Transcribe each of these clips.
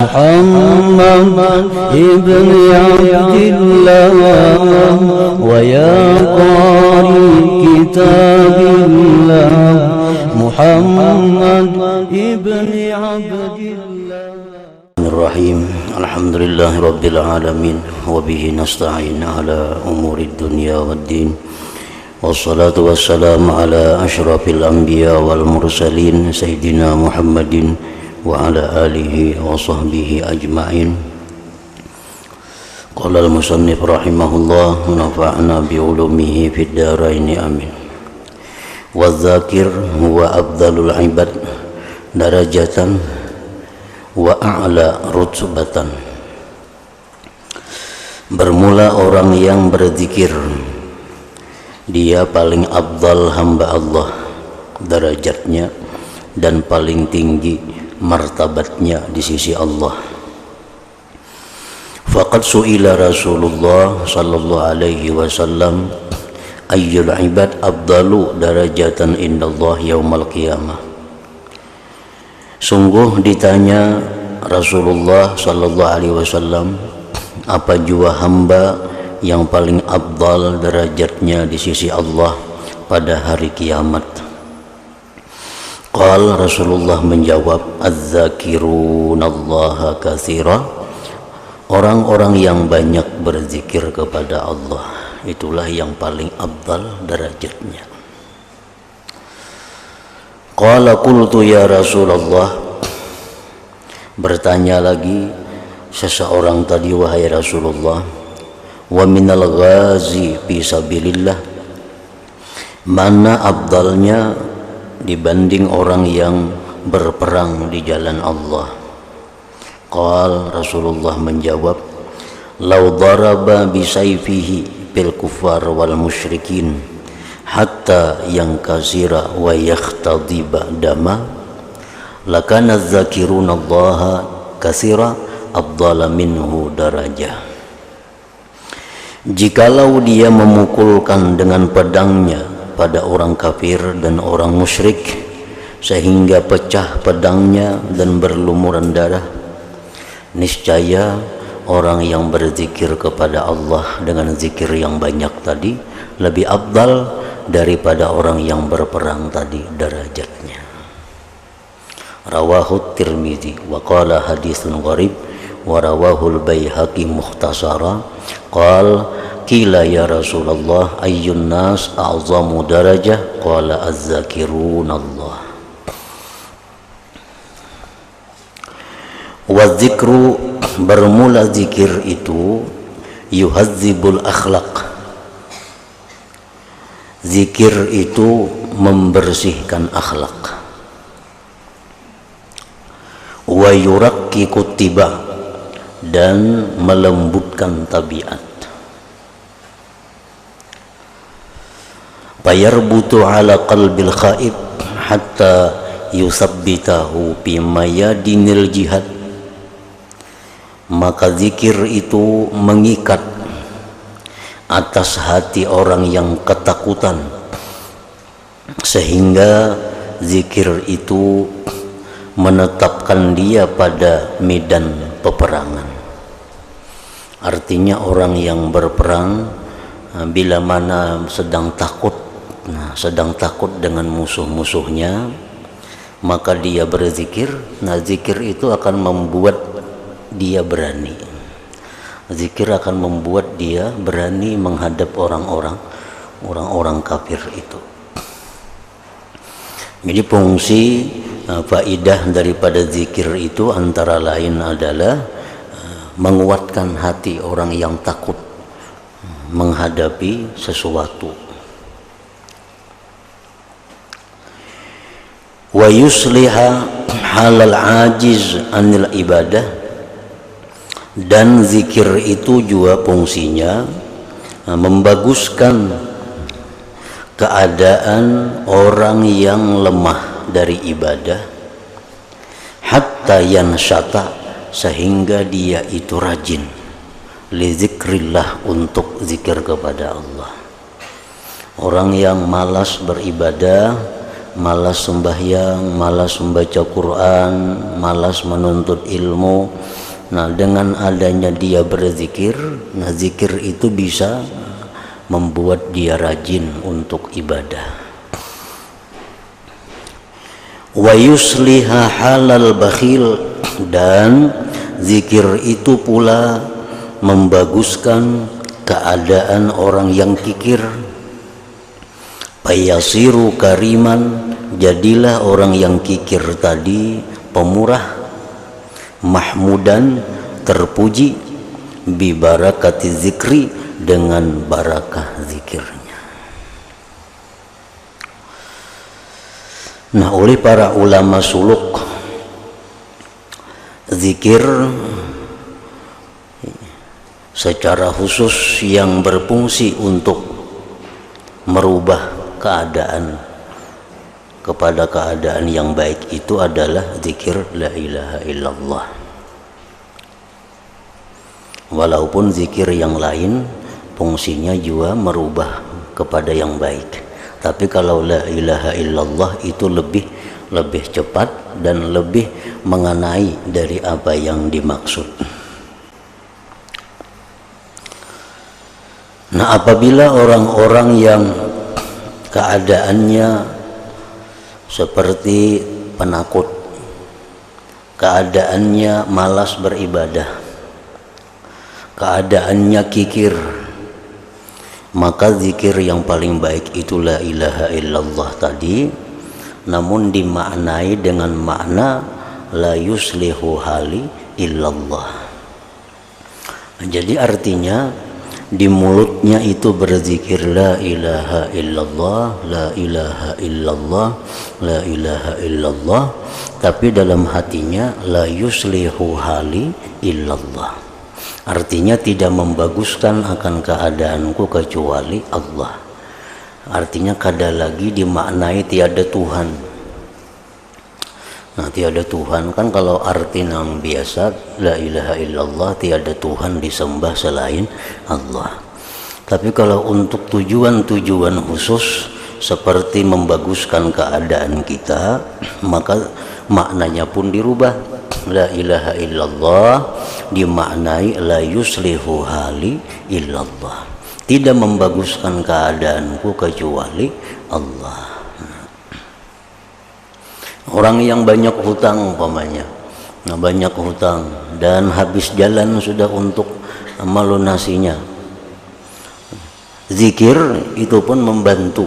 محمد ابن عبد الله ويا قارئ كتاب الله محمد ابن عبد الله الرحيم الحمد لله رب العالمين وبه نستعين على أمور الدنيا والدين والصلاة والسلام على أشرف الأنبياء والمرسلين سيدنا محمد وعلى آله وصحبه أجمعين. قال المصنف رحمه الله ونفعنا بعلومه في الدارين آمين. والذاكر هو أفضل العباد درجة وأعلى رتبة. Bermula orang yang berzikir, dia paling afdal hamba Allah derajatnya dan paling tinggi martabatnya di sisi Allah. Faqad su'ila Rasulullah sallallahu alaihi wasallam ayyul ibad afdalu darajatan indallah yaumal qiyamah. Sungguh ditanya Rasulullah sallallahu alaihi wasallam, apa jua hamba yang paling afdal derajatnya di sisi Allah pada hari kiamat? Qala Rasulullah menjawab, az-zakirunallaha katsira, orang-orang yang banyak berzikir kepada Allah, itulah yang paling afdal derajatnya. Qala qultu ya Rasulullah, bertanya lagi seseorang tadi, wahai Rasulullah, wa minal ghazi fi sabilillah, mana afdalnya dibanding orang yang berperang di jalan Allah? Qal Rasulullah menjawab, lau daraba bisayfihi bil kuffar wal musyrikin hatta yankasira wa yakhtadiba dama lakana dzakirunallaha katsira afdala minhu darajah. Jikalau dia memukulkan dengan pedangnya pada orang kafir dan orang musyrik sehingga pecah pedangnya dan berlumuran darah, niscaya orang yang berzikir kepada Allah dengan zikir yang banyak tadi lebih afdal daripada orang yang berperang tadi derajatnya. Rawahu Tirmidzi wa qala haditsun gharib wa rawahu al-Baihaqi mukhtasara. Qala qila ya Rasulullah ayyun nas a'zamu darajah? Qala az-zakirunallah. Wa dzikru, bermula zikir itu, yuhadzibul akhlaq, zikir itu membersihkan akhlak. Wa yurakkiku tiba, dan melembutkan tabiat. Fayarbutu ala qalbil khaib hatta yusabbitahu fi mayadinil jihad, maka zikir itu mengikat atas hati orang yang ketakutan sehingga zikir itu menetapkan dia pada medan peperangan. Artinya orang yang berperang bila mana sedang takut dengan musuh-musuhnya, maka dia berzikir. Zikir itu akan membuat dia berani. Zikir akan membuat dia berani menghadap orang-orang kafir itu. Jadi fungsi faidah daripada zikir itu antara lain adalah menguatkan hati orang yang takut menghadapi sesuatu. Wa yusliha halal ajiz anil ibadah, dan zikir itu juga fungsinya membaguskan keadaan orang yang lemah dari ibadah, hatta yansyata, sehingga dia itu rajin li zikrillah, untuk zikir kepada Allah. Orang yang malas beribadah malas sembahyang, malas membaca Quran, malas menuntut ilmu. Nah, dengan adanya dia berzikir, nah zikir itu bisa membuat dia rajin untuk ibadah. Wa yusliha halal bakhil, dan zikir itu pula membaguskan keadaan orang yang kikir. Payasiru kariman, jadilah orang yang kikir tadi pemurah. Mahmudan, terpuji. Bi barakati zikri, dengan barakah zikirnya. Nah, oleh para ulama suluk, zikir secara khusus yang berfungsi untuk merubah keadaan kepada keadaan yang baik itu adalah zikir la ilaha illallah. Walaupun zikir yang lain fungsinya juga merubah kepada yang baik, tapi kalau la ilaha illallah itu lebih cepat dan lebih mengenai dari apa yang dimaksud. Nah, apabila orang-orang yang keadaannya seperti penakut, keadaannya malas beribadah, keadaannya kikir, maka zikir yang paling baik itu la ilaha illallah tadi, namun dimaknai dengan makna la yuslihu hali illallah. Jadi artinya di mulutnya itu berzikir la ilaha illallah, la ilaha illallah, la ilaha illallah, tapi dalam hatinya la yuslihu hali illallah. Artinya tidak membaguskan akan keadaanku kecuali Allah. Artinya kada lagi dimaknai tiada Tuhan. Nah, tiada Tuhan kan kalau arti yang biasa la ilaha illallah, tiada Tuhan disembah selain Allah. Tapi kalau untuk tujuan-tujuan khusus seperti membaguskan keadaan kita, maka maknanya pun dirubah. La ilaha illallah dimaknai la yuslihu hali illallah, tidak membaguskan keadaanku kecuali Allah. Orang yang banyak hutang umpamanya, nah banyak hutang dan habis jalan sudah untuk melunasinya, zikir itu pun membantu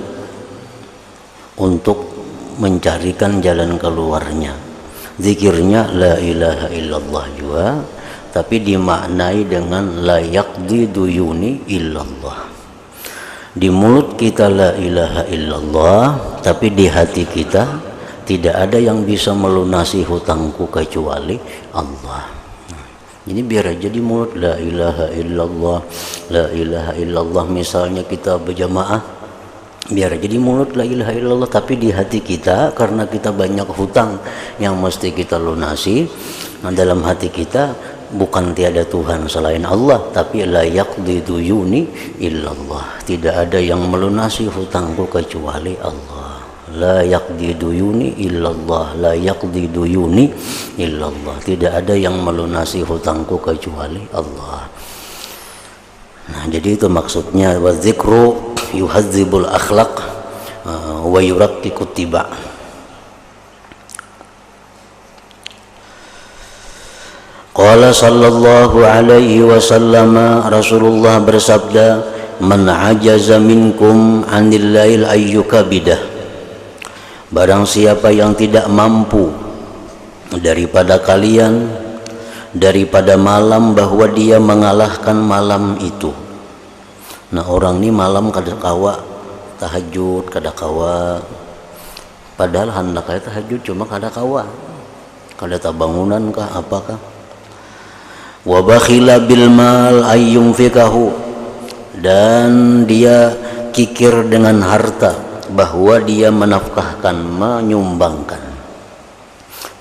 untuk mencarikan jalan keluarnya. Zikirnya la ilaha illallah juga, tapi dimaknai dengan la yaqdi duyuni illallah. Di mulut kita la ilaha illallah, tapi di hati kita tidak ada yang bisa melunasi hutangku kecuali Allah. Ini biar aja di mulut la ilaha illallah, la ilaha illallah. Misalnya kita berjamaah, biar aja di mulut la ilaha illallah, tapi di hati kita karena kita banyak hutang yang mesti kita lunasi. Nah, dalam hati kita bukan tiada Tuhan selain Allah, tapi la yaqdi duyuni illallah. Tidak ada yang melunasi hutangku kecuali Allah. La yaqdi duyuni illallah, la yaqdi duyuni illallah. Tidak ada yang melunasi hutangku kecuali Allah. Nah, jadi itu maksudnya wa dzikru yuhazzibul akhlaq wa yurakkiku tiba. Qala sallallahu alaihi wasallam, Rasulullah bersabda, man ajaza minkum anil lail ayyukabidah. Barang siapa yang tidak mampu daripada kalian daripada malam, bahwa dia mengalahkan malam itu. Nah, orang ini malam kada kawa tahajud, kada kawa, padahal hendaknya tahajud cuma kada kawa, kada tabangunan kah apakah. Wa bakhila bil mal ayyunfikahu, dan dia kikir dengan harta, bahwa dia menafkahkan, menyumbangkan.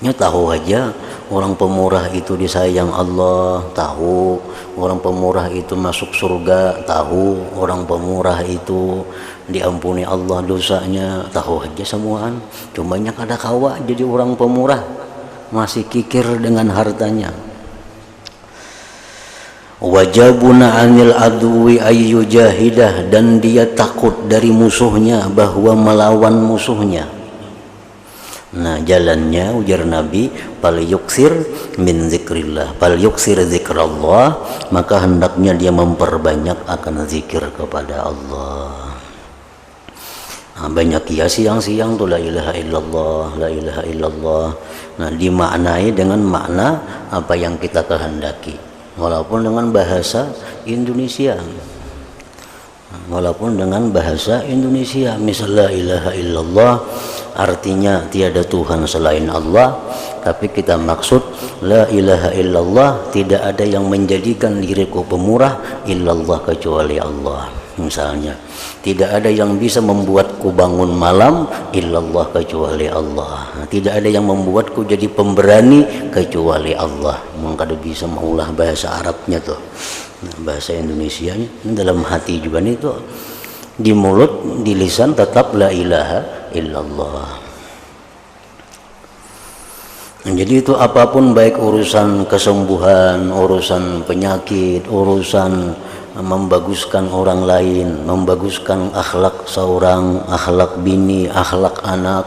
Nya tahu aja orang pemurah itu disayang Allah, tahu orang pemurah itu masuk surga, tahu orang pemurah itu diampuni Allah dosanya, tahu aja semuaan. Cuma yang ada kawa jadi orang pemurah, masih kikir dengan hartanya. Wajabuna anil adwi ayyu jahidah, dan dia takut dari musuhnya, bahwa melawan musuhnya. Nah, jalannya ujar Nabi, fal yuksir min zikrillah, fal yuksir zikrallah, maka hendaknya dia memperbanyak akan zikir kepada Allah. Nah, banyak ya siang-siang tuh la ilaha illallah, la ilaha illallah. Nah, dimaknai dengan makna apa yang kita kehendaki, walaupun dengan bahasa Indonesia. Walaupun dengan bahasa Indonesia, misal la ilaha illallah artinya tiada Tuhan selain Allah, tapi kita maksud la ilaha illallah, tidak ada yang menjadikan diriku pemurah illallah kecuali Allah. Misalnya, tidak ada yang bisa membuatku bangun malam illallah kecuali Allah. Tidak ada yang membuatku jadi pemberani kecuali Allah. Maka bisa mengulah bahasa Arabnya tuh. Nah, bahasa Indonesianya dalam hati juga nih tuh, di mulut, di lisan tetap la ilaha illallah. Nah, jadi itu apapun, baik urusan kesembuhan, urusan penyakit, urusan membaguskan orang lain, membaguskan akhlak seorang, akhlak bini, akhlak anak.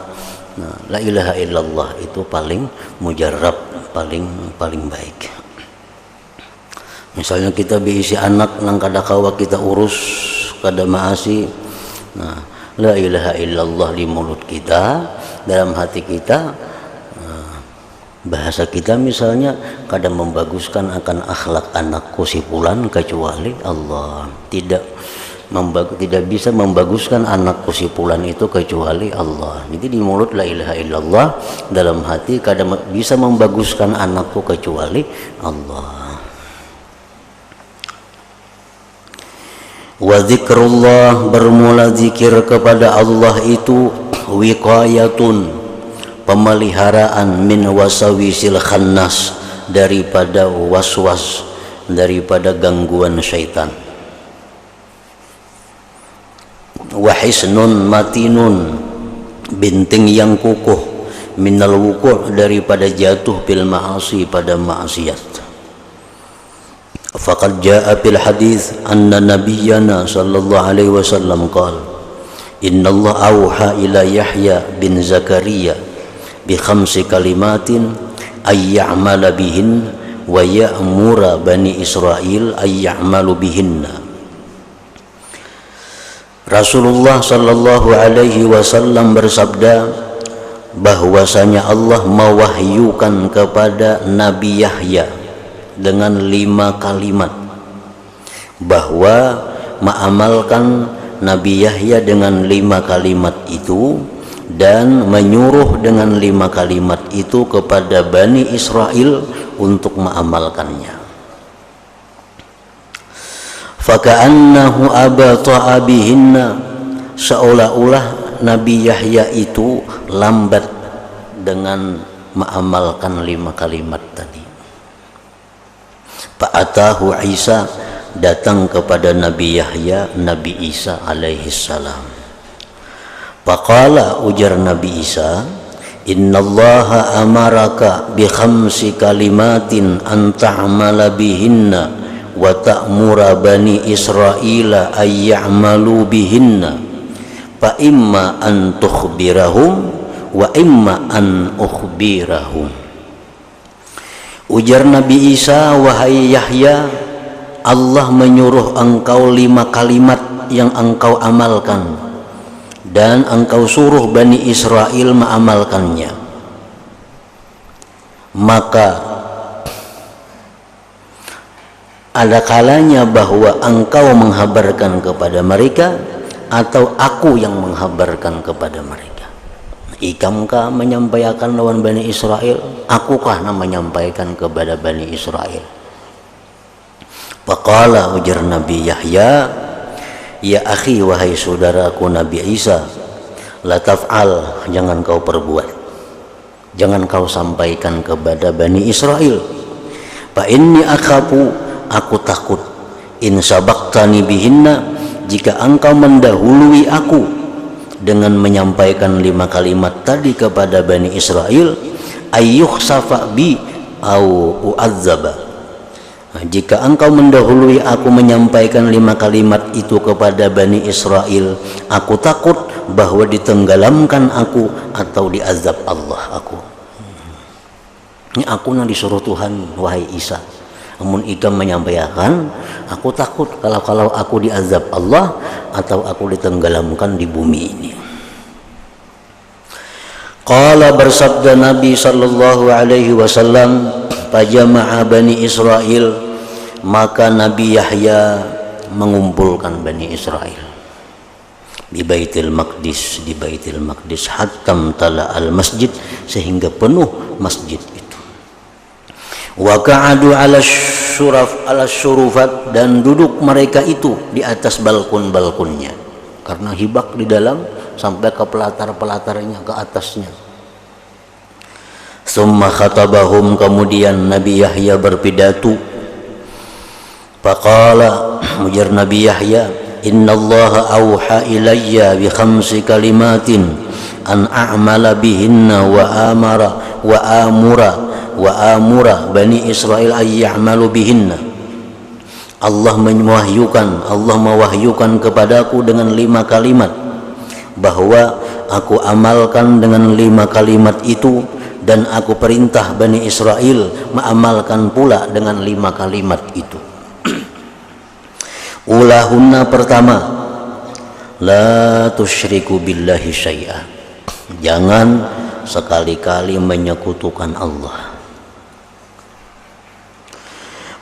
Nah, la ilaha illallah itu paling mujarab, paling baik. Misalnya kita berisi anak nang kada kawa kita urus, kada maasi. Nah, la ilaha illallah di mulut kita, dalam hati kita, bahasa kita misalnya kada membaguskan akan akhlak anakku si fulan kecuali Allah. Tidak bisa membaguskan anakku si fulan itu kecuali Allah. Jadi di mulut la ilaha illallah, dalam hati kada bisa membaguskan anakku kecuali Allah. Wa zikrullah, bermula zikir kepada Allah itu wiqayatun, pemeliharaan, min wasawisil khannas, daripada waswas, daripada gangguan syaitan. Wa hisnun matinun, binting yang kukuh, minal wuku', daripada jatuh bil ma'asi, pada maksiat. Faqad jaa fil hadis anna nabiyyana sallallahu alaihi wasallam qala inna Allah auha ila Yahya bin Zakaria bi khamsi kalimatin ay ya'mala bihin wa ya'mura bani Israil ay ya'malu bihinna. Rasulullah sallallahu alaihi wasallam bersabda bahwasanya Allah mewahyukan kepada Nabi Yahya dengan 5 kalimat, bahwa mengamalkan Nabi Yahya dengan 5 kalimat itu, dan menyuruh dengan 5 kalimat itu kepada Bani Israel untuk mengamalkannya. Faka'annahu abata'a bihinna, seolah-olah Nabi Yahya itu lambat dengan mengamalkan 5 kalimat tadi. Fa'atahu Isa, datang kepada Nabi Yahya Nabi Isa alaihi salam. Faqala, ujar Nabi Isa, innallaha amaraka bi khamsi kalimatin an ta'mala bihinna wa ta'mura bani Israila ay ya'malu bihinna fa imma an tukhbirahum wa imma an ukhbirahum. Ujar Nabi Isa, wahai Yahya, Allah menyuruh engkau 5 kalimat yang engkau amalkan, dan engkau suruh Bani Israel mengamalkannya. Maka ada kalanya bahwa engkau menghabarkan kepada mereka, atau aku yang menghabarkan kepada mereka. Ikamkah menyampaikan lawan Bani Israel, akukah yang menyampaikan kepada Bani Israel? Faqala, ujar Nabi Yahya, ya akhi, wahai saudaraku Nabi Isa, la taf'al, jangan kau perbuat, jangan kau sampaikan kepada Bani Israel. Fa inni akhafu, aku takut, in sabaqtani bihinna, jika engkau mendahului aku dengan menyampaikan 5 kalimat tadi kepada Bani Israel, ayyukhsafa bi au u'adzaba. Jika engkau mendahului aku menyampaikan 5 kalimat itu kepada Bani Israel, aku takut bahwa ditenggelamkan aku atau diazab Allah aku. Ini aku yang disuruh Tuhan, wahai Isa. Namun Ika menyampaikan, aku takut kalau aku diazab Allah atau aku ditenggelamkan di bumi ini. Qala, bersabda Nabi sallallahu alaihi wasallam, fajama'a Bani Israel, maka Nabi Yahya mengumpulkan Bani Israel di Baitul Maqdis, hatta tala al masjid, sehingga penuh masjid itu. Wa qa'adu ala syurufat, dan duduk mereka itu di atas balkon-balkonnya, karena hibak di dalam sampai ke pelatar-pelatarnya, ke atasnya. Summa khatabahum, kemudian Nabi Yahya berpidato. Faqala, ujar Nabi Yahya, innallaha awha ilayya bi 5 kalimatin an a'mala bihinna wa amura Bani Israel ay ya'malu bihinna. Allah mewahyukan kepadaku dengan 5 kalimat, bahwa aku amalkan dengan 5 kalimat itu, dan aku perintah Bani Israel mengamalkan pula dengan 5 kalimat itu. Ulahunna, pertama, la tusyriku billahi syai'a, jangan sekali-kali menyekutukan Allah.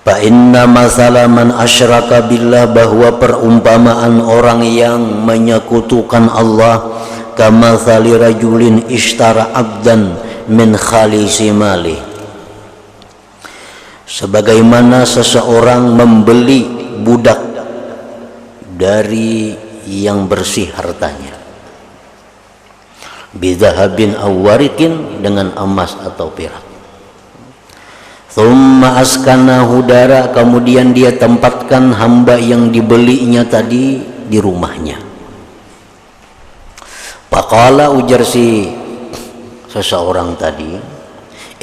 Fa inna masalah man asyraka billah, bahwa perumpamaan orang yang menyekutukan Allah, kamatsali rajulin ishtara abdan min khalisi mali, sebagaimana seseorang membeli budak dari yang bersih hartanya, bidhahabin awwarikin, dengan emas atau perak. Thumma askanahu dara, kemudian dia tempatkan hamba yang dibelinya tadi di rumahnya. Faqala, ujar si seseorang tadi,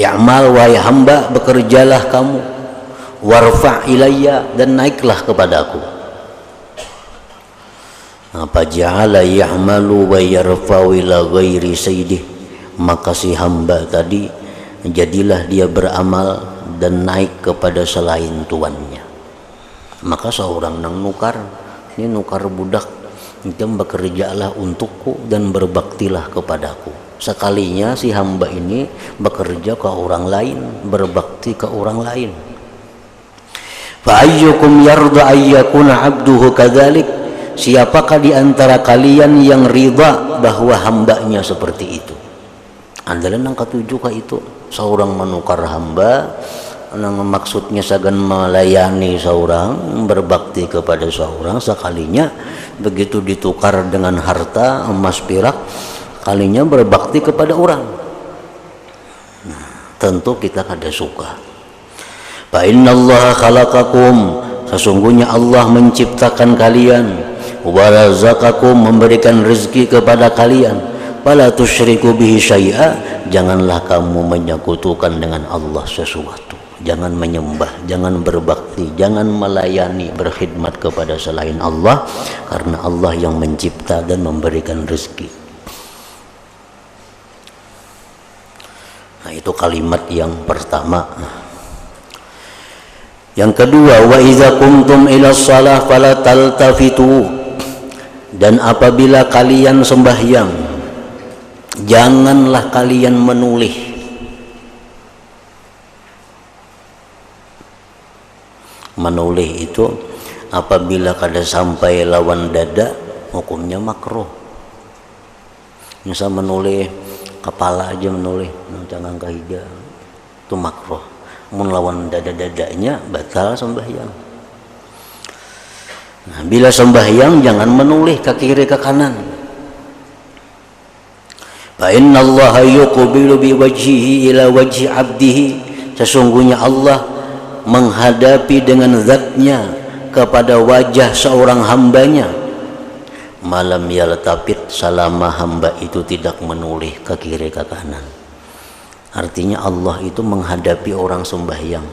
i'mal, wahai hamba, bekerjalah kamu, warfa' ilayya, dan naiklah kepadaku. Apa ja'ala ya'malu wa yarfa'u ila ghairi sayyidih, maka si hamba tadi jadilah dia beramal dan naik kepada selain tuannya. Maka seorang nang nukar, ini nukar budak, itu bekerjalah untukku dan berbaktilah kepadaku. Sekalinya si hamba ini bekerja ke orang lain, berbakti ke orang lain. Fa ayyukum yarda ayyakuna abduhu kadzalik, siapakah di antara kalian yang ridha bahwa hambanya seperti itu? Andalan yang ketujuh kah itu, seorang menukar hamba, nang maksudnya sagan melayani seorang, berbakti kepada seorang, sekalinya begitu ditukar dengan harta emas perak, kalinya berbakti kepada orang. Nah, tentu kita kada suka. Fa innallaha khalaqakum, sesungguhnya Allah menciptakan kalian, wa razaqakum, memberikan rezeki kepada kalian, fala tusyriku bihi syai'a, janganlah kamu menyekutukan dengan Allah sesuatu. Jangan menyembah, jangan berbakti, jangan melayani, berkhidmat kepada selain Allah, karena Allah yang mencipta dan memberikan rezeki. Nah, itu kalimat yang pertama. Yang kedua, wa idza qumtum ila shalah fala taltafitu, dan apabila kalian sembahyang, janganlah kalian menoleh. Menoleh itu apabila kada sampai lawan dada, hukumnya makruh. Misal menoleh kepala aja, menoleh jangan kahida, itu makruh. Mun lawan dada-dadanya batal sembahyang. Nah, bila sembahyang jangan menoleh ke kiri ke kanan. Fa innallaha yuqbilu bi wajhihi ila wajhi 'abdihi, sesungguhnya Allah menghadapi dengan zatnya kepada wajah seorang hambanya, malam yaltafit, selama hamba itu tidak menoleh ke kiri ke kanan. Artinya Allah itu menghadapi orang sembahyang,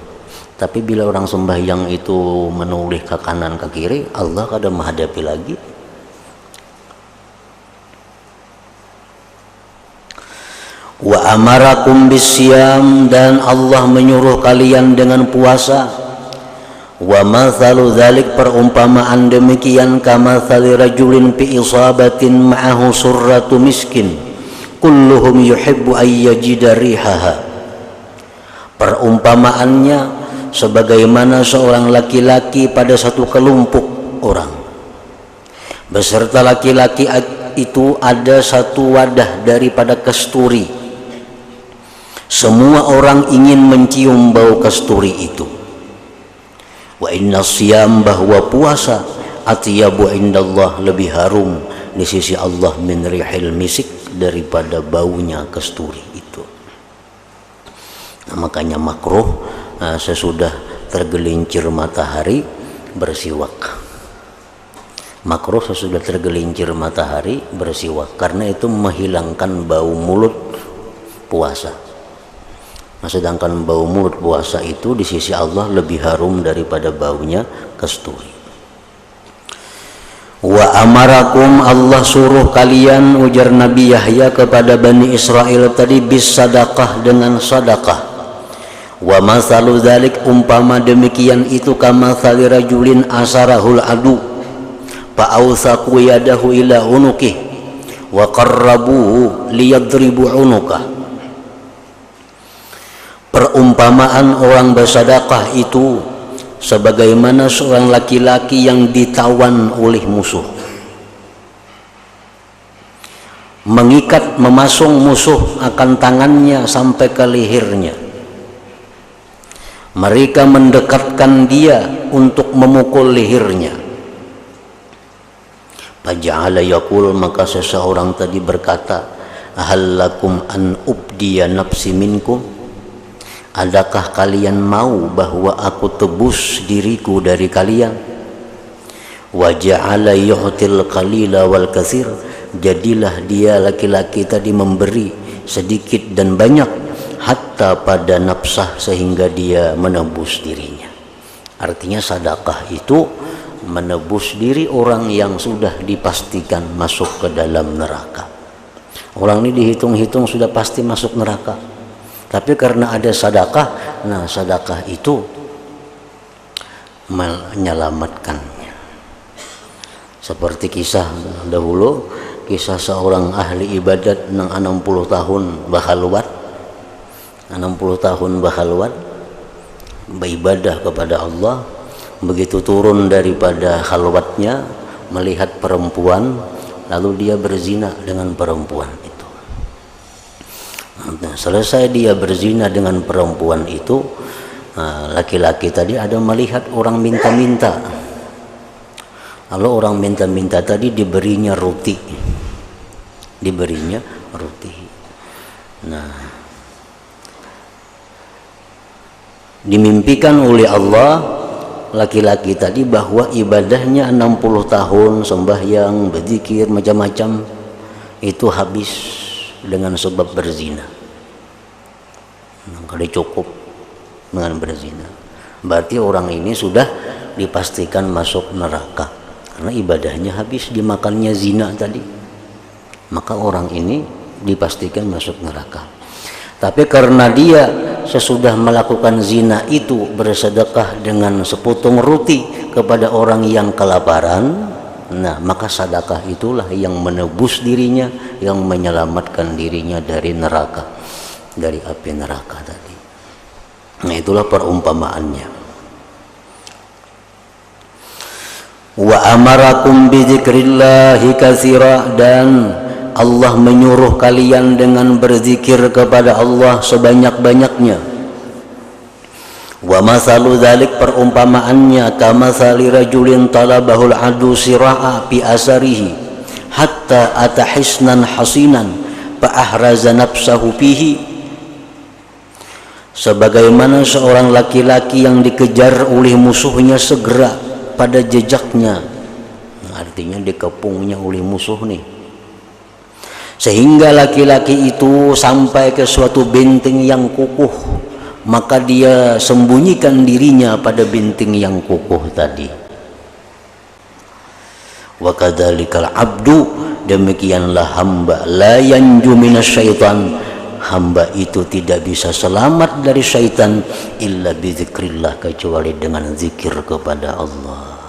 tapi bila orang sembahyang itu menoleh ke kanan ke kiri, Allah kadang menghadapi lagi. Wa amarakum bisyam, dan Allah menyuruh kalian dengan puasa. Wa mathalu dzalik, perumpamaan demikian, kamathali rajulin fi isabatin ma'ahu surratu miskin kulluhum yuhibbu ay yajida rihaha. Perumpamaannya sebagaimana seorang laki-laki pada satu kelompok orang, beserta laki-laki itu ada satu wadah daripada kasturi. Semua orang ingin mencium bau kasturi itu. Wa inna siyam, bahwa puasa, atyabu indallah, lebih harum di sisi Allah min rihil misik, daripada baunya kasturi itu. Nah, makanya makruh sesudah tergelincir matahari bersiwak. Makruh sesudah tergelincir matahari bersiwak, karena itu menghilangkan bau mulut puasa. Nah, sedangkan bau mulut puasa itu di sisi Allah lebih harum daripada baunya kasturi. Wa amarakum, Allah suruh kalian, ujar Nabi Yahya kepada Bani Israel tadi, bis sadaqah, dengan sadaqah. Wa mathalu dzalik, umpama demikian itu, kamathali rajulin asarahul adu fa awsaqu yadahu ila unuqih wa qarrabuhu liyadribu unuqah. Perumpamaan orang bersedekah itu sebagaimana seorang laki-laki yang ditawan oleh musuh, mengikat, memasung musuh akan tangannya sampai ke lehernya. Mereka mendekatkan dia untuk memukul lehernya. Faja'ala yaqul, maka seseorang tadi berkata, hal lakum an ubdiya nafsi minkum, adakah kalian mau bahwa aku tebus diriku dari kalian? Wa ja'ala yu'til qalila wal katsir, jadilah dia laki-laki tadi memberi sedikit dan banyak, hatta pada nafsah, sehingga dia menebus dirinya. Artinya sedekah itu menebus diri orang yang sudah dipastikan masuk ke dalam neraka. Orang ini dihitung-hitung sudah pasti masuk neraka, tapi karena ada sedekah, nah sedekah itu menyelamatkannya. Seperti kisah dahulu, kisah seorang ahli ibadat yang 60 tahun bakhalwat, 60 tahun bakhalwat beribadah kepada Allah. Begitu turun daripada khalwatnya, melihat perempuan, lalu dia berzina dengan perempuan itu. Nah, selesai dia berzina dengan perempuan itu, laki-laki tadi ada melihat orang minta-minta. Lalu orang minta-minta tadi diberinya roti, Nah, dimimpikan oleh Allah laki-laki tadi bahwa ibadahnya 60 tahun sembahyang, berzikir, macam-macam, itu habis dengan sebab berzina. Kalau cukup dengan berzina, berarti orang ini sudah dipastikan masuk neraka, karena ibadahnya habis dimakannya zina tadi. Maka orang ini dipastikan masuk neraka. Tapi karena dia sesudah melakukan zina itu bersedekah dengan sepotong roti kepada orang yang kelaparan, nah maka sedekah itulah yang menebus dirinya, yang menyelamatkan dirinya dari neraka, dari api neraka tadi. Nah, itulah perumpamaannya. Wa amarakum bi dzikrillahi katsira, dan Allah menyuruh kalian dengan berzikir kepada Allah sebanyak-banyaknya. Wa masalu dzalik, perumpamaannya, kamatsali rajulin talabahul adu sira'a fi asarihi hatta atahisnan hasinan fa ahraza nafsahu fihi. Sebagaimana seorang laki-laki yang dikejar oleh musuhnya segera pada jejaknya, artinya dikepungnya oleh musuh nih. Sehingga laki-laki itu sampai ke suatu benteng yang kukuh, maka dia sembunyikan dirinya pada benteng yang kukuh tadi. Wa kadzalikal abdu, demikianlah hamba, la yanju minasyaitan, hamba itu tidak bisa selamat dari syaitan illa bizikrillah, kecuali dengan zikir kepada Allah.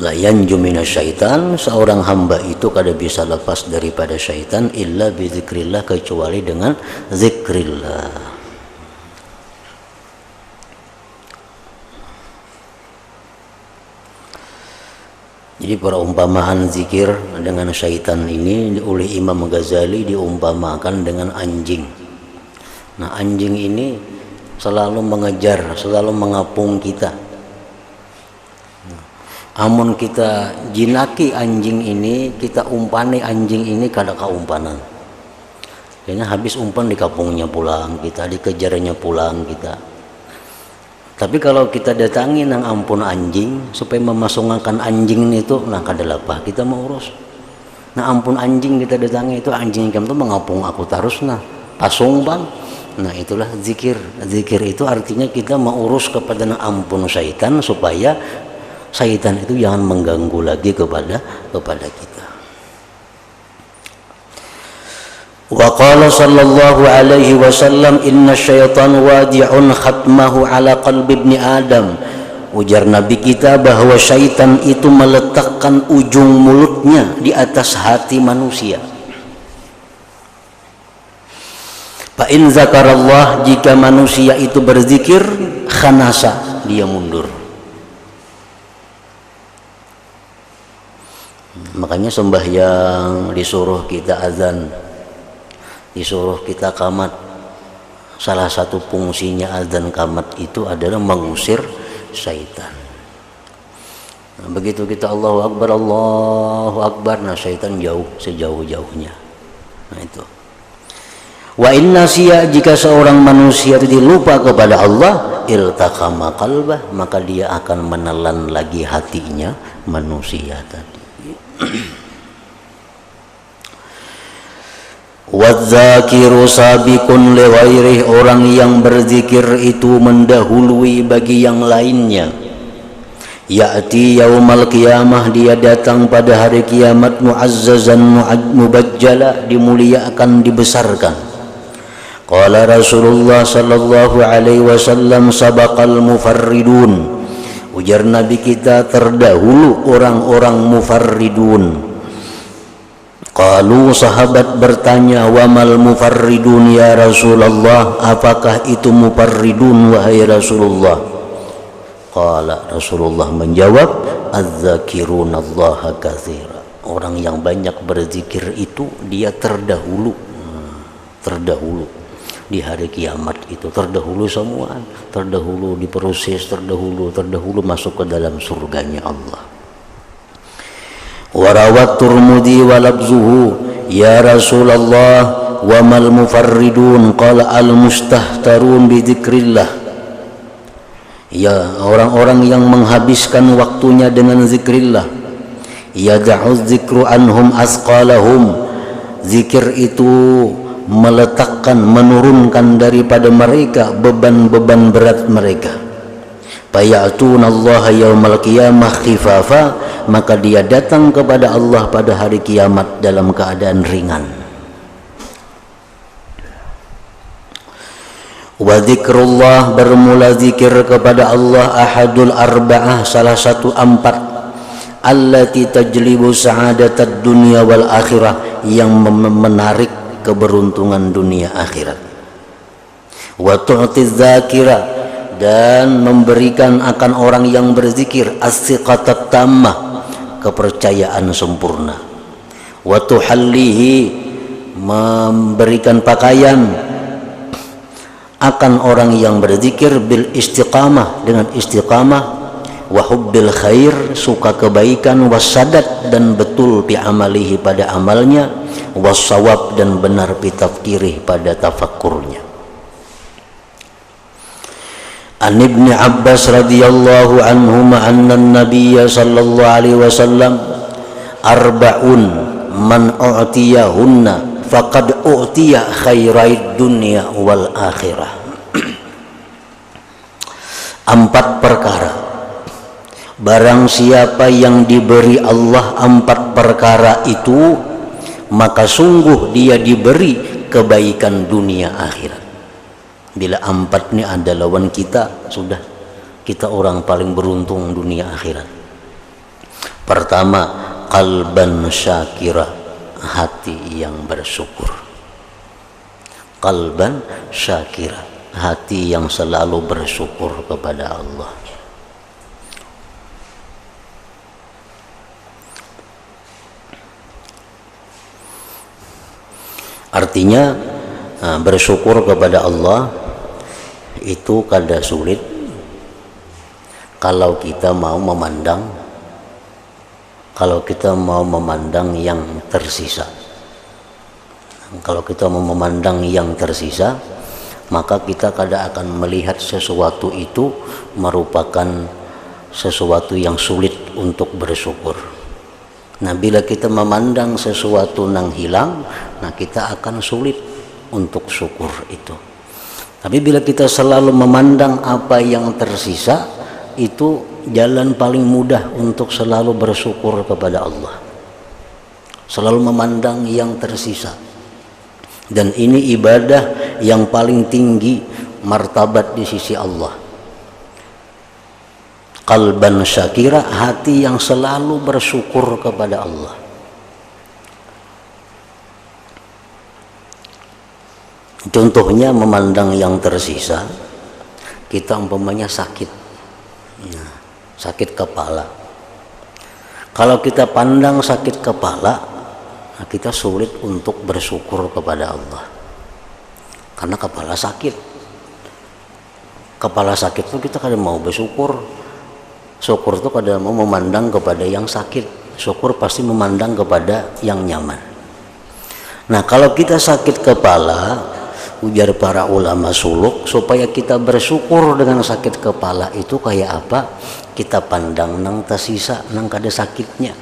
La yanju minasyaitan, seorang hamba itu kada bisa lepas daripada syaitan illa bizikrillah, kecuali dengan zikrillah. Jadi perumpamaan zikir dengan syaitan ini oleh Imam Ghazali diumpamakan dengan anjing. Nah, anjing ini selalu mengejar, selalu mengapung kita. Amun kita jinaki anjing ini, kita umpani anjing ini kada kaumpanan. Kayaknya habis umpan dikapungnya pulang kita, dikejarnya pulang kita. Tapi kalau kita datangi nang ampun anjing supaya memasungkan anjing itu, nah kada lapah kita mau urus. Nah ampun anjing kita datangi itu, anjing kamu tuh mengapung aku terus, nah pasung bang. Nah itulah zikir. Zikir itu artinya kita mau urus kepada nang ampun syaitan, supaya syaitan itu jangan mengganggu lagi kepada kita. Wa qala sallallahu alaihi wasallam inna syaitan wadi'un khatmahu ala qalbi ibni Adam. Ujar Nabi kita bahwa syaitan itu meletakkan ujung mulutnya di atas hati manusia. Fa in zakarallah, jika manusia itu berzikir, khanasa, dia mundur. Makanya sembahyang disuruh kita azan, disuruh kita qamat. Salah satu fungsinya azan qamat itu adalah mengusir syaitan. Nah, begitu kita Allahu Akbar, nah syaitan jauh, sejauh-jauhnya. Nah itu. Wa inna siya, jika seorang manusia itu lupa kepada Allah, iltaqama qalbah, maka dia akan menelan lagi hatinya manusia tadi. Wadzakiru sabiqun li ghairihi, orang yang berzikir itu mendahului bagi yang lainnya. Ya'ti yaumal qiyamah, dia datang pada hari kiamat mu'azzazan mubajjala, dimuliakan, dibesarkan. Qala Rasulullah sallallahu alaihi wasallam sabaqal mufarridun. Ujar Nabi kita, terdahulu orang-orang mufarridun. Qalu, sahabat bertanya, wa mal mufarridun ya Rasulullah, apakah itu mufarridun wahai Rasulullah? Qala, Rasulullah menjawab, az-zakirunallaha katsira, orang yang banyak berzikir itu dia terdahulu di hari kiamat itu, terdahulu semua, terdahulu diproses, terdahulu masuk ke dalam surganya Allah. Warawat Turmudi walabzuhu, ya Rasulullah wa mal mufarridun? Qala al mustahtarun bi dzikrillah, ya orang-orang yang menghabiskan waktunya dengan zikrillah. Yad'u dzikru anhum asqalahum, zikir itu meletakkan, menurunkan daripada mereka beban-beban berat mereka. Fayatuna Allah yaumal qiyamah khifafa, maka dia datang kepada Allah pada hari kiamat dalam keadaan ringan. Wa dzikrullah, bermula zikir kepada Allah, ahadul arba'ah, salah satu empat, allati tajlibu sa'adatad dunya wal akhirah, yang menarik keberuntungan dunia akhirat. Wa tu'tiz zakira, dan memberikan akan orang yang berzikir as-siqatat tammah, kepercayaan sempurna. Wa tuhallihi, memberikan pakaian akan orang yang berzikir bil istiqamah, dengan istiqamah. Wa hubbil khair, suka kebaikan. Wasadat, dan betul fi amalihi, pada amalnya. Wasawab, dan benar fi tafkirih, pada tafakkurnya. An Ibnu Abbas radhiyallahu anhuma anna an-nabiy sallallahu alaihi wasallam arba'un man u'tiyahunna faqad u'tiya khairai dunya wal akhirah. 4 perkara, barang siapa yang diberi Allah 4 perkara itu, maka sungguh dia diberi kebaikan dunia akhirat. Bila 4 ini ada lawan kita, sudah kita orang paling beruntung dunia akhirat. Pertama, qalban syakira, hati yang bersyukur. Qalban syakira, hati yang selalu bersyukur kepada Allah. Artinya bersyukur kepada Allah itu kada sulit kalau kita mau memandang yang tersisa. Kalau kita mau memandang yang tersisa, maka kita kada akan melihat sesuatu itu merupakan sesuatu yang sulit untuk bersyukur. Nah, bila kita memandang sesuatu yang hilang, nah kita akan sulit untuk syukur itu. Tapi bila kita selalu memandang apa yang tersisa, itu jalan paling mudah untuk selalu bersyukur kepada Allah. Selalu memandang yang tersisa. Dan ini ibadah yang paling tinggi martabat di sisi Allah. Qalban syakira, hati yang selalu bersyukur kepada Allah. Contohnya memandang yang tersisa, kita umpamanya sakit, sakit kepala. Kalau kita pandang sakit kepala, nah kita sulit untuk bersyukur kepada Allah, karena kepala sakit. Kepala sakit itu kita kadang mau bersyukur. Syukur itu kadang mau memandang kepada yang sakit. Syukur pasti memandang kepada yang nyaman. Nah, kalau kita sakit kepala, ujar para ulama suluk, supaya kita bersyukur dengan sakit kepala itu kayak apa? Kita pandang nang tersisa, nang kada sakitnya.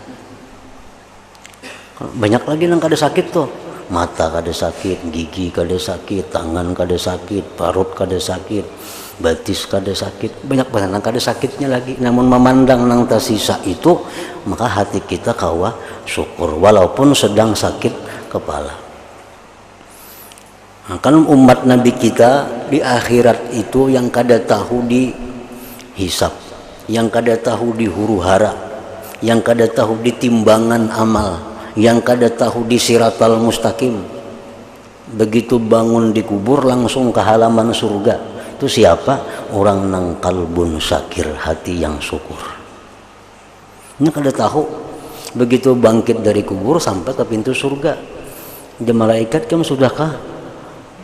Banyak lagi nang kada sakit tuh. Mata kada sakit, gigi kada sakit, tangan kada sakit, parut kada sakit, batis kada sakit. Banyak banget nang kada sakitnya lagi. Namun memandang nang tersisa itu, maka hati kita kawa syukur walaupun sedang sakit kepala. Nah, kan umat Nabi kita di akhirat itu yang kada tahu di hisab, yang kada tahu di huru hara, yang kada tahu di timbangan amal, yang kada tahu di siratal mustaqim. Begitu bangun di kubur langsung ke halaman surga. Itu siapa? Orang nang kalbun syakir, hati yang syukur. Ini kada tahu. Begitu bangkit dari kubur sampai ke pintu surga, dia malaikat, kamu sudahkah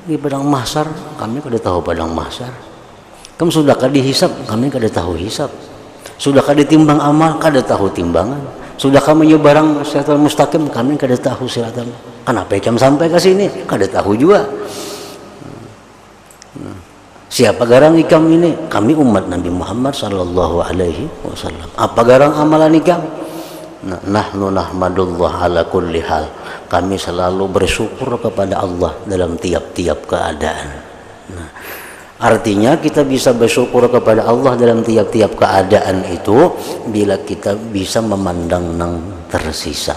di padang mahsyar? Kami kada tahu padang mahsyar. Kamu sudahkah dihisab? Kami kada tahu hisab. Sudahkah ditimbang amal? Kada tahu timbangan. Sudahkah menyebarang siratal mustaqim? Kami kada tahu siratal. Kenapa kamu sampai ke sini? Kada tahu juga. Siapa garang ikam ini? Kami umat Nabi Muhammad sallallahu alaihi wasallam. Apa garang amalan ikam? Nahnu nahmadullah ala kulli hal. Kami selalu bersyukur kepada Allah dalam tiap-tiap keadaan. Nah, artinya kita bisa bersyukur kepada Allah dalam tiap-tiap keadaan itu bila kita bisa memandang nang tersisa.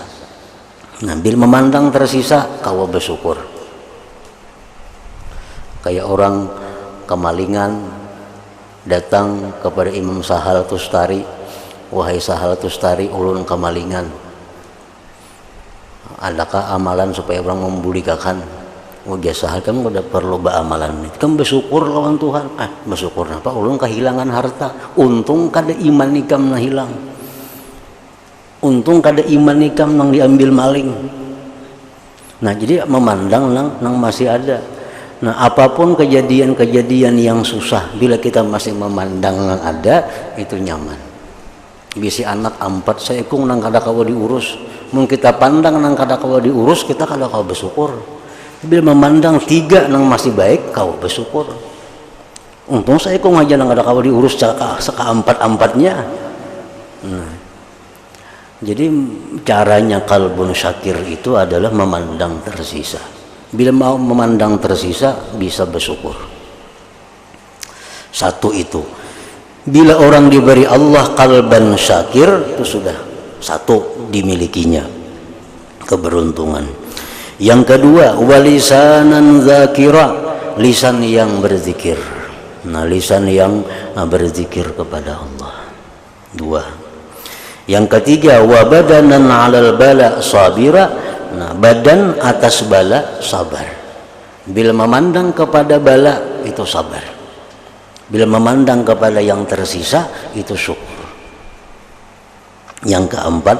Nah, bila memandang tersisa, kau bersyukur. Kayak orang kemalingan datang kepada Imam Sahal Tustari, wahai Sahal Tustari, ulun kemalingan. Adakah amalan supaya orang membulikakan? Udah Sahal, kamu udah perlu beramalan. Kamu bersyukur lawan Tuhan. Bersyukur apa? Ulun kehilangan harta. Untung kada iman ikam na hilang. Untung kada iman ikam nang diambil maling. Nah, jadi memandang nang masih ada. Nah, apapun kejadian-kejadian yang susah, bila kita masih memandang nang ada, itu nyaman. Bisi anak 4 seekung nang kada kawa diurus. Mun kita pandang nang kada kawa diurus, kita kada kawa bersyukur. Bila memandang 3 nang masih baik, kawa bersyukur. Untung saya kok ngajar nggak ada kawal diurus sekaempat-empatnya. Nah, jadi caranya qalbun syakir itu adalah memandang tersisa. Bila mau memandang tersisa bisa bersyukur. Satu itu. Bila orang diberi Allah qalban syakir, itu sudah satu dimilikinya keberuntungan. Yang kedua, walisanan zakira, lisan yang berzikir. Nah, lisan yang berzikir kepada Allah. Dua. Yang ketiga, wa badanan 'alal bala sabira. Nah, badan atas bala sabar. Bila memandang kepada bala itu sabar. Bila memandang kepada yang tersisa itu syukur. Yang keempat,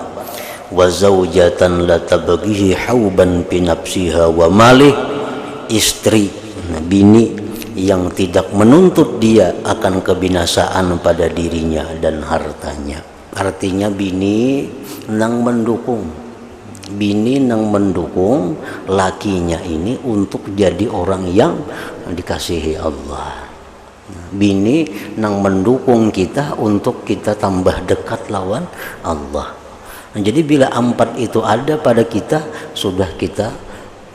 wa zaujatan la tabghihi hauban bi nafsiha wa malih, istri, bini yang tidak menuntut dia akan kebinasaan pada dirinya dan hartanya. Artinya bini nang mendukung lakinya ini untuk jadi orang yang dikasihi Allah. Bini nang mendukung kita untuk kita tambah dekat lawan Allah. Nah, jadi bila empat itu ada pada kita, sudah kita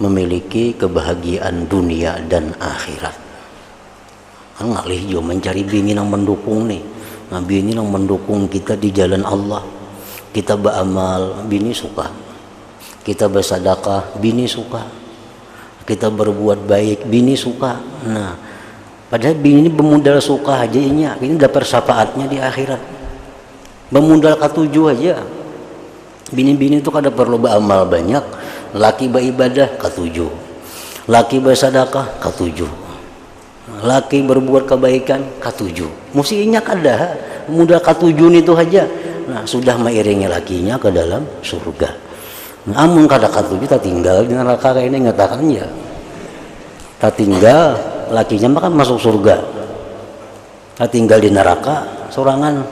memiliki kebahagiaan dunia dan akhirat. Ngalih jo mencari bini yang mendukung nih. Nah, bini yang mendukung kita di jalan Allah. Kita beramal, bini suka. Kita bersedekah, bini suka. Kita berbuat baik, bini suka. Nah, padahal bini ini bermodal suka aja ini dapat syafaatnya di akhirat. Bermodal ketujuh aja. Bini-bini itu kada perlu beramal banyak. Laki beribadah ketujuh. Laki bersedekah ketujuh. Laki berbuat kebaikan ketujuh. Mestinya kada mudah ketujuh itu aja. Nah, sudah mengiringi lakinya ke dalam surga. Nah, amun kada ketujuh tak tinggal di neraka kayak ini ngatakan ya. Tak tinggal lakinya makan masuk surga. Tak tinggal di neraka sorangan.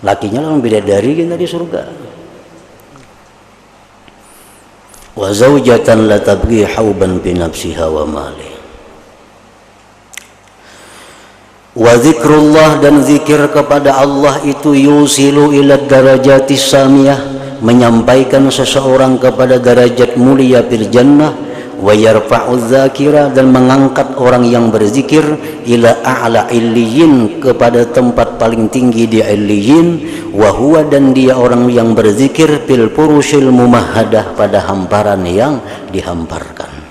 Lakinya langsung bidadari kita di surga. Wa zaujatan la tabghi hauban bi nafsiha wa mali. Wa zikrullah, dan zikir kepada Allah itu yusilu ila darajatis samiyah, menyampaikan seseorang kepada derajat mulia fil jannah. Wa yarfa'u dzakira, dan mengangkat orang yang berzikir ila a'la illiyin, kepada tempat paling tinggi di illiyin. Wa huwa, dan dia orang yang berzikir fil furushil mumahhadah, pada hamparan yang dihamparkan.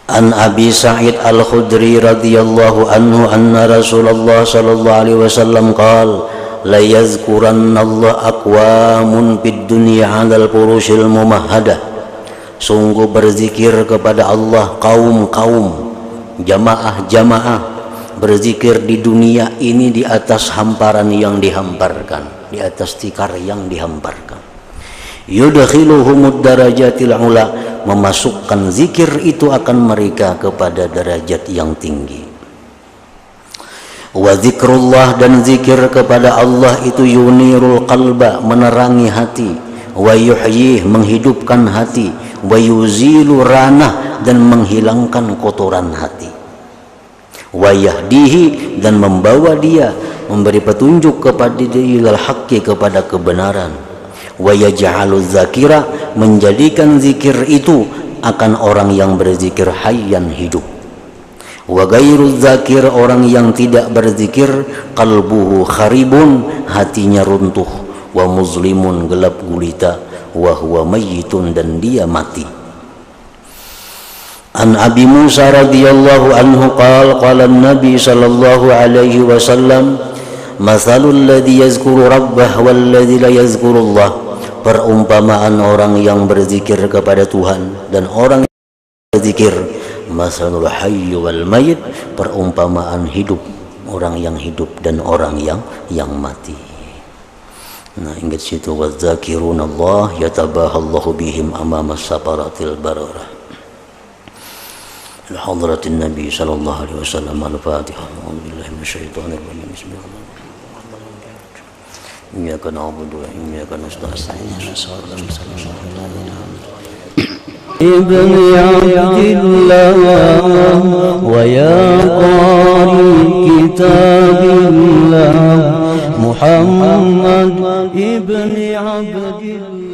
An Abi Sa'id Al-Khudri radhiyallahu anhu anna Rasulullah sallallahu alaihi wasallam qala la yazkuranna Allah aqwamun fid dunya 'alal furushil mumahhadah. Sungguh berzikir kepada Allah kaum-kaum, jamaah-jamaah berzikir di dunia ini di atas hamparan yang dihamparkan, di atas tikar yang dihamparkan. Yudkhiluhumud darajatil ula, memasukkan zikir itu akan mereka kepada derajat yang tinggi. Wa zikrullah, dan zikir kepada Allah itu yunirul qalba, menerangi hati. Wa yuhyih, menghidupkan hati. Wa yuzilu ranah, dan menghilangkan kotoran hati. Wa yahdihi, dan membawa dia, memberi petunjuk kepada dia ilal haqqi, kepada kebenaran. Wa yaj'alu dzakira, menjadikan zikir itu akan orang yang berzikir hayyan, hidup. Wa ghairu dzakir, orang yang tidak berzikir, qalbuhu kharibun, hatinya runtuh. Wa muzlimun, gelap gulita. Wa huwa mayyitun, dan dia mati. An Abi Musa radhiyallahu anhu qala qala an-nabi sallallahu alaihi wasallam mathalul ladzi yazkuru rabbah wal ladzi la yazkurullah. Perumpamaan orang yang berzikir kepada Tuhan dan orang yang berzikir, masalul hayy wal mayit, perumpamaan hidup, orang yang hidup dan orang yang mati. Nah, ingat situ, wadzakiruna Allah yatabahallahu bihim amama saparatil barara. Al-hadratin Nabi sallallahu alaihi wasallam. Al-Fatihah. A'udzubillahi minasyaitonir rajim. Bismillahirrahmanirrahim. Iyyaka na'budu wa iyyaka nasta'in. ابن عبد الله ويا قارئ كتاب الله محمد ابن عبد الله